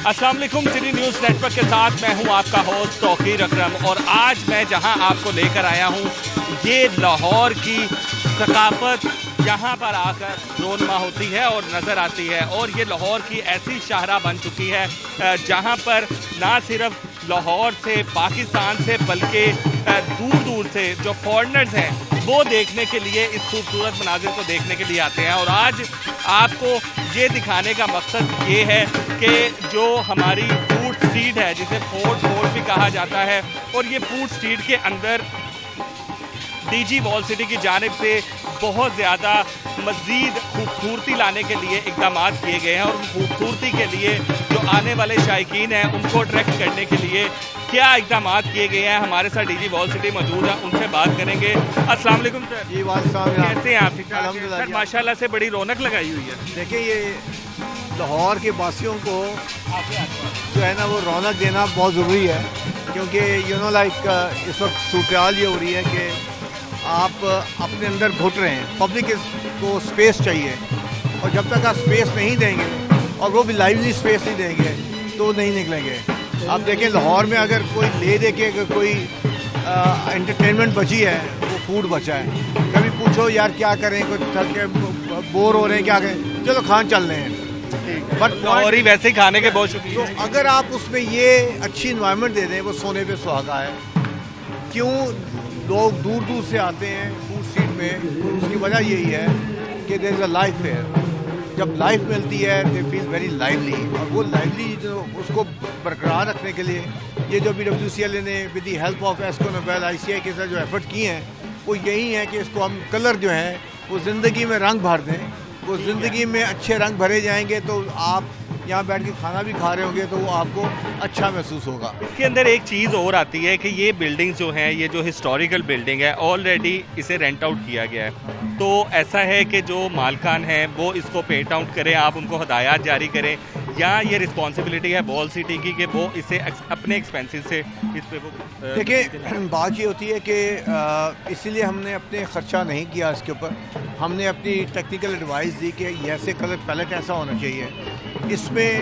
अस्सलाम वालेकुम। City news network के साथ मैं हूं आपका होस्ट तौकीर अकरम और आज मैं जहां आपको लेकर आया हूं ये लाहौर की सकाफत यहाँ पर आकर रोनमा होती है और नज़र आती है। और ये लाहौर की ऐसी शाहरा बन चुकी है जहाँ पर ना सिर्फ लाहौर से, पाकिस्तान से, बल्कि दूर दूर से जो फॉरेनर्स हैं वो देखने के लिए इस खूबसूरत मनाजिर को देखने के लिए आते हैं। और आज आपको ये दिखाने का मकसद ये है कि जो हमारी फूड स्ट्रीट है, जिसे फोर्ट कोर्ट भी कहा जाता है, और ये फूड स्ट्रीट के अंदर डीजी वॉल सिटी की जानिब से बहुत ज़्यादा मज़ीद खूबसूरती लाने के लिए इक़दाम किए गए हैं। और खूबसूरती के लिए जो आने वाले शायकीन हैं उनको अट्रैक्ट करने के लिए क्या इक़दाम किए गए हैं, हमारे साथ डीजी वॉल सिटी मौजूद है, उनसे बात करेंगे। अस्सलाम वालेकुम सर। जी वालेकुम। कैसे हैं आप? सर माशाल्लाह से बड़ी रौनक लगाई हुई है। देखिए, ये लाहौर के वासियों को जो है ना वो रौनक देना बहुत ज़रूरी है, क्योंकि इस वक्त सूरत ये हो रही है कि आप अपने अंदर घुट रहे हैं। पब्लिक को स्पेस चाहिए, और जब तक आप स्पेस नहीं देंगे और वो भी लाइवली स्पेस नहीं देंगे तो नहीं निकलेंगे। आप देखें, लाहौर में अगर कोई दे के अगर कोई एंटरटेनमेंट बची है, वो फूड बचा है। कभी पूछो यार क्या करें, कुछ थक के बोर हो रहे हैं, क्या करें, चलो खान चल रहे हैं। बट और ही वैसे ही खाने के बहुत शौकीन तो अगर आप उसमें ये अच्छी इन्वायरमेंट दे दें, वो सोने पे सुहागा है। क्यों लोग दूर दूर से आते हैं फूड स्ट्रीट में? उसकी वजह यही है कि there is a life fair. जब लाइफ मिलती है दे फील वेरी लाइवली, और वो लाइवली जो उसको बरकरार रखने के लिए ये जो BWCL ने विद द हेल्प ऑफ एस्को नोबेल ICI के साथ जो एफर्ट किए हैं, वो यही है कि इसको हम कलर जो है वो ज़िंदगी में रंग भर दें। वो ज़िंदगी में अच्छे रंग भरे जाएंगे तो आप यहाँ बैठ के खाना भी खा रहे होंगे तो वो आपको अच्छा महसूस होगा। इसके अंदर एक चीज़ और आती है कि ये बिल्डिंग जो है, ये जो हिस्टोरिकल बिल्डिंग है, ऑलरेडी इसे रेंट आउट किया गया है। तो ऐसा है कि जो मालकान हैं वो इसको पेंट आउट करें, आप उनको हदायत जारी करें, या ये रिस्पॉन्सिबिलिटी है वॉल सिटी की कि वो इसे अपने एक्सपेंसेस से इस पे वो देखिए, बात ये होती है कि इसीलिए हमने अपने ख़र्चा नहीं किया इसके ऊपर। हमने अपनी टेक्निकल एडवाइस दी कि ऐसे कलर पैलेट ऐसा होना चाहिए। इसमें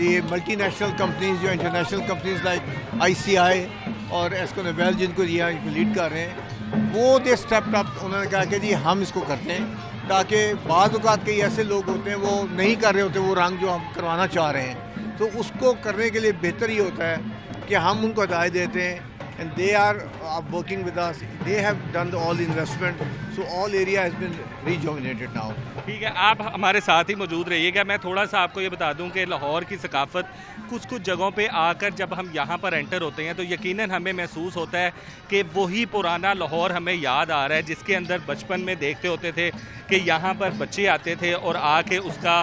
ये मल्टी नेशनल कंपनीज, जो इंटरनेशनल कंपनीज लाइक ICI और एस्को नोबेल जिनको यहाँ लीड कर रहे हैं, वो दे स्टेप्ड अप। उन्होंने कहा कि जी हम इसको करते हैं, ताकि बाद औक़ात कई ऐसे लोग होते हैं वो नहीं कर रहे होते वो रंग जो हम करवाना चाह रहे हैं। तो उसको करने के लिए बेहतर ये होता है कि हम उनको हदायत देते हैं, and they are working with us. They have done all the investment, so all area has been rejuvenated now. ठीक है, आप हमारे साथ ही मौजूद रहिएगा। मैं थोड़ा सा आपको ये बता दूं कि लाहौर की सकाफत कुछ जगहों पे आकर जब हम यहाँ पर एंटर होते हैं तो यकीनन हमें महसूस होता है कि वही पुराना लाहौर हमें याद आ रहा है, जिसके अंदर बचपन में देखते होते थे कि यहाँ पर बच्चे आते थे और आके उसका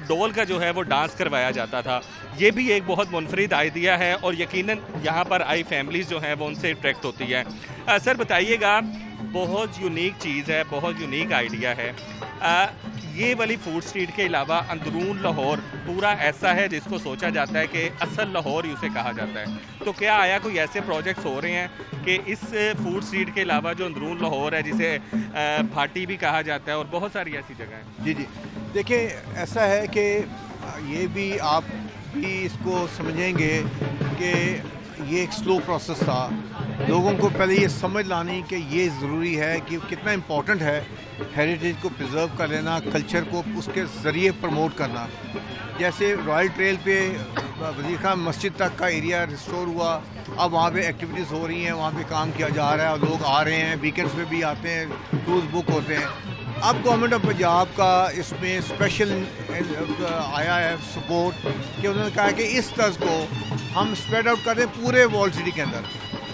डोल का जो है वो डांस करवाया जाता था। ये भी एक बहुत मुनफरिद आइडिया है और यकीनन यहाँ पर आई फैमिलीज़ जो हैं वो उनसे अट्रैक्ट होती है। सर बताइएगा, बहुत यूनिक चीज़ है, बहुत यूनिक आइडिया है। ये वाली फूड स्ट्रीट के अलावा अंदरून लाहौर पूरा ऐसा है जिसको सोचा जाता है कि असल लाहौर ही उसे कहा जाता है। तो क्या आया कोई ऐसे प्रोजेक्ट्स हो रहे हैं कि इस फूड स्ट्रीट के अलावा जो अंदरून लाहौर है, जिसे भाटी भी कहा जाता है, और बहुत सारी ऐसी जगह हैं? जी, देखिए, ऐसा है कि ये भी आप भी इसको समझेंगे कि ये एक स्लो प्रोसेस था। लोगों को पहले ये समझ लानी कि ये ज़रूरी है कि कितना इम्पोर्टेंट है हेरिटेज को प्रिजर्व कर लेना, कल्चर को उसके ज़रिए प्रमोट करना। जैसे रॉयल ट्रेल पे वज़ीर खान मस्जिद तक का एरिया रिस्टोर हुआ, अब वहाँ पे एक्टिविटीज़ हो रही हैं, वहाँ पे काम किया जा रहा है और लोग आ रहे हैं, वीकेंड्स पे भी आते हैं, टूर्स बुक होते हैं। अब गवर्नमेंट ऑफ पंजाब का इसमें स्पेशल आया है सपोर्ट कि उन्होंने कहा कि इस तर्ज को हम स्प्रेड आउट कर दें पूरे वॉल सिटी के अंदर,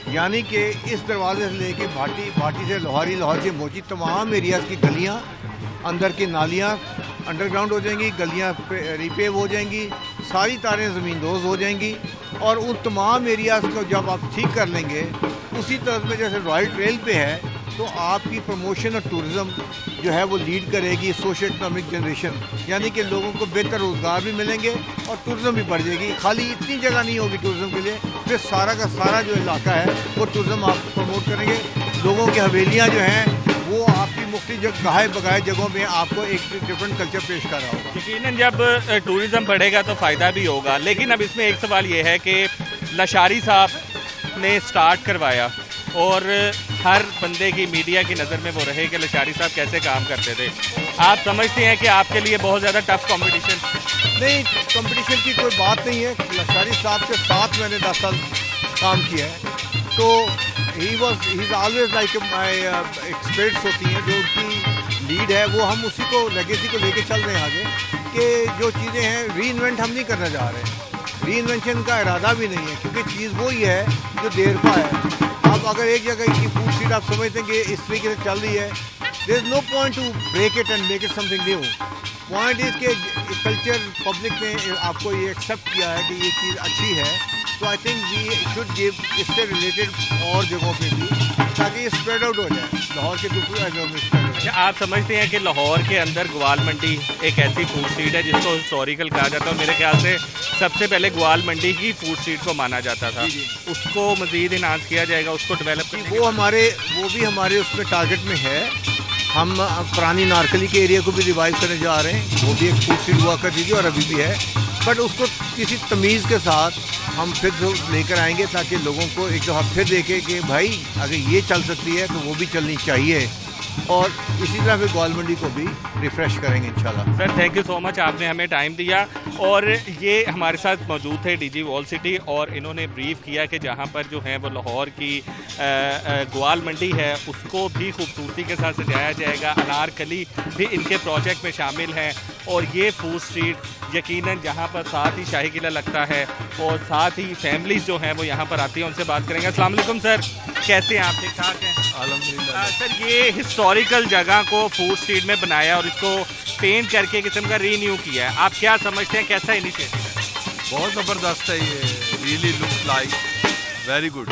यानी कि इस दरवाजे से लेके भाटी से लोहारी, लाहौर से मोची, तमाम एरियाज़ की गलियाँ, अंदर की नालियाँ अंडरग्राउंड हो जाएंगी, गलियाँ रिपेव हो जाएंगी, सारी तारें ज़मीन दोज़ हो जाएंगी। और उन तमाम एरियाज़ को जब आप ठीक कर लेंगे उसी तरह में जैसे रॉयल ट्रेल पे है, तो आपकी प्रमोशन और टूरिज़्म जो है वो लीड करेगी सोशल इकनॉमिक जनरेशन, यानी कि लोगों को बेहतर रोज़गार भी मिलेंगे और टूरिज़्म भी बढ़ जाएगी। खाली इतनी जगह नहीं होगी टूरिज़्म के लिए, फिर सारा का सारा जो इलाका है वो टूरिज़्म आप प्रमोट करेंगे। लोगों की हवेलियाँ जो हैं وہ آپ کی مختلف گاہے بگاہے جگہوں میں آپ کو ایک ڈفرینٹ کلچر پیش کر رہا ہوگا. یقیناً جب ٹورزم بڑھے گا تو فائدہ بھی ہوگا. لیکن اب اس میں ایک سوال یہ ہے کہ لاشاری صاحب نے سٹارٹ کروایا اور ہر بندے کی میڈیا کی نظر میں وہ رہے کہ لاشاری صاحب کیسے کام کرتے تھے. آپ سمجھتے ہیں کہ آپ کے لیے بہت زیادہ ٹف کمپٹیشن؟ نہیں, کمپٹیشن کی کوئی بات نہیں ہے. لاشاری صاحب کے ساتھ میں نے 10 سال کام کیا ہے, تو he is always like my experts ہوتی ہیں جو ان کی لیڈ ہے, وہ ہم اسی کو لیگیسی کو لے کے چل رہے ہیں آگے, کہ جو چیزیں ہیں ری انوینٹ ہم نہیں کرنا چاہ رہے ہیں. ری انوینشن کا ارادہ بھی نہیں ہے, کیونکہ چیز وہی ہے جو دیر پا ہے. اب اگر ایک جگہ کی فوڈ اسٹریٹ آپ سمجھتے ہیں کہ اس طریقے سے چل رہی ہے, there is no point to break it and make it something new. Point از کہ کلچر پبلک نے آپ کو یہ ایکسیپٹ کیا ہے کہ یہ چیز اچھی ہے, تو I think we should give اس سے ریلیٹڈ اور جگہوں پہ بھی, تاکہ یہ اسپریڈ آؤٹ ہو جائے لاہور کے دوسرے ایریوں میں اسپریڈ ہو جائے. آپ سمجھتے ہیں کہ لاہور کے اندر گوال منڈی ایک ایسی فوڈ اسٹریٹ ہے جس کو ہسٹوریکل کہا جاتا ہے, اور میرے خیال سے سب سے پہلے گوال منڈی کی فوڈ اسٹریٹ کو مانا جاتا تھا, اس کو مزید انہانس کیا جائے گا, اس کو ڈیولپ وہ بھی ہمارے اس میں ٹارگٹ میں ہے. ہم پرانی نارکلی کے ایریا کو بھی ریوائیو کرنے جا رہے ہیں, وہ بھی ایک فوڈ اسٹریٹ ہوا کرتی تھی اور ابھی بھی ہے, بٹ اس کو کسی تمیز کے ساتھ ہم پھر لے کر آئیں گے, تاکہ لوگوں کو ایک دفعہ پھر دیکھیں کہ بھائی اگر یہ چل سکتی ہے تو وہ بھی چلنی چاہیے, اور اسی طرح پھر گوال منڈی کو بھی ریفریش کریں گے انشاءاللہ. سر تھینک یو سو مچ, آپ نے ہمیں ٹائم دیا, اور یہ ہمارے ساتھ موجود تھے ڈی جی وال سٹی, اور انہوں نے بریف کیا کہ جہاں پر جو ہے وہ لاہور کی گوال منڈی ہے اس کو بھی خوبصورتی کے ساتھ سجایا جائے گا. انارکلی بھی ان کے پروجیکٹ میں شامل ہیں, اور یہ فوڈ اسٹریٹ یقیناً جہاں پر ساتھ ہی شاہی قلعہ لگتا ہے اور ساتھ ہی فیملیز جو ہیں وہ یہاں پر آتی ہیں, ان سے بات کریں گے. السلام علیکم سر, کیسے ہیں آپ؟ ٹھیک ٹھاک ہیں الحمدللہ. سر یہ ہسٹوریکل جگہ کو فوڈ اسٹریٹ میں بنایا اور اس کو پینٹ کر کے قسم کا رینیو کیا ہے, آپ کیا سمجھتے ہیں کیسا انیشیٹو ہے؟ بہت زبردست ہے, یہ really looks like very good,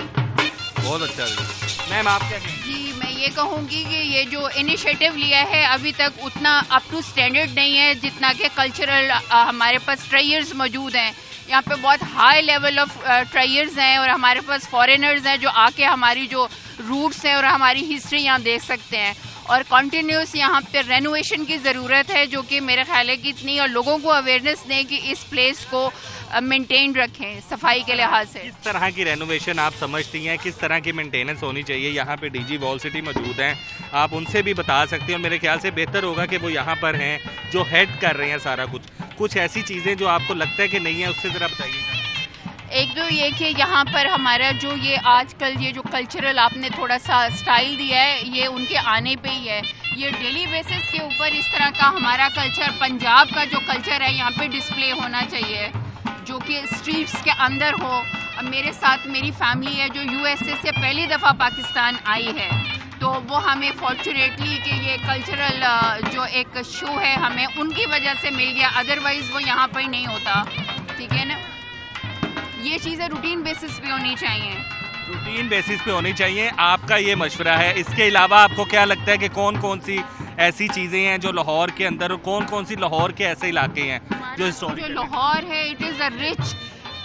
بہت اچھا ہے. میم آپ کیا کہیں گے؟ جی میں یہ کہوں گی کہ یہ جو انیشیٹو لیا ہے ابھی تک اتنا اپ ٹو اسٹینڈرڈ نہیں ہے جتنا کہ کلچرل ہمارے پاس ٹرائرز موجود ہیں. یہاں پہ بہت ہائی لیول آف ٹرائرز ہیں, اور ہمارے پاس فارینرز ہیں جو آ کے ہماری جو روٹس ہیں اور ہماری ہسٹری یہاں دیکھ سکتے ہیں. اور کنٹینیوس یہاں پہ رینوویشن کی ضرورت ہے, جو کہ میرے خیال ہے کہ اتنی, اور لوگوں کو اویئرنیس دیں کہ اس پلیس کو مینٹین رکھیں صفائی کے لحاظ سے. کس طرح کی رینوویشن آپ سمجھتی ہیں, کس طرح کی مینٹیننس ہونی چاہیے؟ یہاں پہ ڈی جی وال سٹی موجود ہیں, آپ ان سے بھی بتا سکتے ہیں, اور میرے خیال سے بہتر ہوگا کہ وہ یہاں پر ہیں جو ہیڈ کر رہے ہیں سارا کچھ ایسی چیزیں جو آپ کو لگتا ہے کہ نہیں ہے, اس سے ذرا بتائیے گا. ایک تو یہ کہ یہاں پر ہمارا جو یہ آج کل یہ جو کلچرل آپ نے تھوڑا سا اسٹائل دیا ہے, یہ ان کے آنے پہ ہی ہے. یہ ڈیلی بیسس کے اوپر اس طرح کا ہمارا کلچر, پنجاب کا جو کلچر ہے یہاں پہ ڈسپلے ہونا چاہیے, جو کہ اسٹریٹس کے اندر ہو. اب میرے ساتھ میری فیملی ہے جو یو ایس اے سے پہلی دفعہ پاکستان آئی ہے, تو وہ ہمیں فارچونیٹلی کہ یہ کلچرل جو ایک شو ہے ہمیں ان کی وجہ سے مل گیا, ادروائز وہ یہاں پر ہی نہیں ہوتا. ٹھیک ہے نا, یہ چیزیں روٹین بیسس پہ ہونی چاہیے. روٹین بیسس پہ ہونی چاہیے, آپ کا یہ مشورہ ہے. اس کے علاوہ آپ کو کیا لگتا ہے کہ کون کون سی ایسی چیزیں ہیں جو لاہور کے اندر, کون سی لاہور کے ایسے علاقے ہیں جو لاہور ہے, it is a rich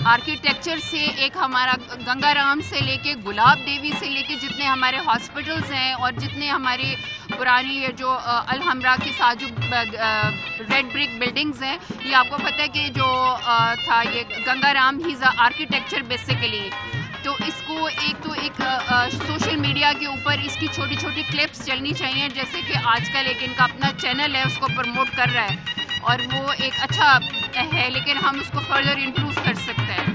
architecture سے, ایک ہمارا گنگا رام سے لے کے گلاب دیوی سے لے کے جتنے ہمارے ہاسپٹلز ہیں اور جتنے ہماری پرانی یہ جو الحمرا کے ساتھ جو ریڈ بریک بلڈنگز ہیں, یہ آپ کو پتہ ہے کہ جو تھا یہ گنگا رام ہی از آرکیٹیکچر بیسیکلی. تو اس کو ایک سوشل میڈیا کے اوپر اس کی چھوٹی چھوٹی کلپس چلنی چاہیے, جیسے کہ آج کل ایک ان کا اپنا چینل ہے اس کو پروموٹ کر رہا ہے, اور وہ ایک اچھا ہے, لیکن ہم اس کو فردر امپروو کر سکتے ہیں.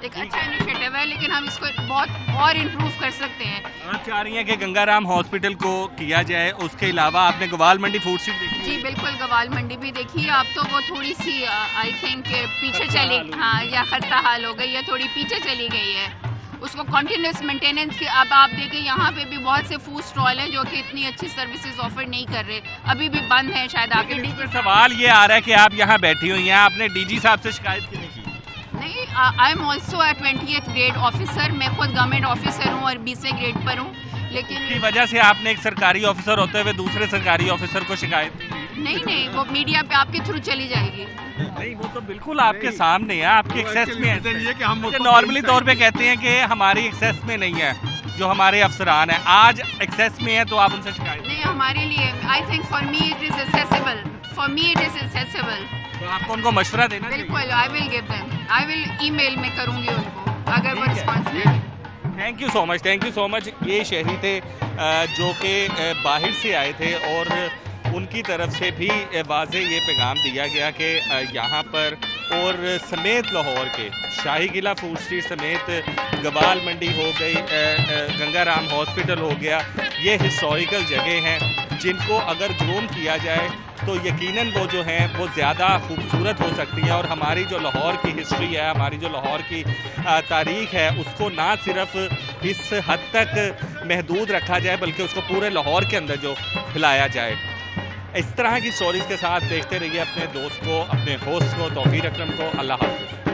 ایک اچھا انیشیٹو ہے, لیکن ہم اس کو بہت اور امپروو کر سکتے ہیں. آپ چاہ رہی ہیں کہ گنگا رام ہاسپٹل کو کیا جائے. اس کے علاوہ آپ نے گوال منڈی فوڈ اسٹریٹ دیکھی؟ جی بالکل, گوال منڈی بھی دیکھی. اب تو وہ تھوڑی سی آئی تھنک پیچھے چلی, ہاں, یا خستہ حال ہو گئی ہے, تھوڑی پیچھے چلی گئی ہے. اس کو کنٹینیوس مینٹیننس کی. اب آپ دیکھیں یہاں پہ بھی بہت سے فوڈ اسٹال ہیں جو کہ اتنی اچھی سروسز آفر نہیں کر رہے, ابھی بھی بند ہیں. شاید آپ کے سوال یہ آ رہا ہے کہ آپ یہاں بیٹھی ہوئی ہیں, آپ نے ڈی جی صاحب سے شکایت کیوں نہیں کی؟ نہیں, I am also a 20th grade officer. میں خود گورنمنٹ آفیسر ہوں اور 20ویں گریڈ پر ہوں, لیکن اس کی وجہ سے آپ نے ایک سرکاری آفیسر ہوتے ہوئے دوسرے سرکاری آفیسر کو شکایت نہیں, وہ میڈیا پہ آپ کے تھرو چلی جائے گی. نہیں, وہ تو بالکل آپ کے سامنے ہے, آپ کی ایکسیس میں ہے. نارملی طور پہ کہتے ہیں کہ ہماری ایکسیس میں نہیں ہے جو ہمارے افسران ہیں, آج ایکسیس میں ہیں تو آپ ان سے شکایت लिए हमारे लिए I think for me it is accessible, for me it is accessible. तो आपको उनको मशवरा देना चाहिए। बिल्कुल, I will give them, I will email में करूंगी उनको अगर वो रिस्पॉन्स दें। Thank you so much, thank you so much. ये शहरी थे जो कि बाहर से आए थे और उनकी तरफ से भी वाज़ेह ये पैगाम दिया गया कि यहाँ पर और समेत लाहौर के शाही किला फूड स्ट्रीट समेत गवाल मंडी हो गई, गंगाराम हॉस्पिटल हो गया, ये हिस्टोरिकल जगह हैं जिनको अगर ग्रूम किया जाए तो यकीनन वो जो हैं वो ज़्यादा खूबसूरत हो सकती हैं और हमारी जो लाहौर की हिस्ट्री है, हमारी जो लाहौर की तारीख़ है, उसको ना सिर्फ इस हद तक महदूद रखा जाए बल्कि उसको पूरे लाहौर के अंदर जो फैलाया जाए। इस तरह की स्टोरीज़ के साथ देखते रहिए अपने दोस्त को, अपने होस्ट को, तौकीर अकरम को। अल्लाह हाफ़िज़।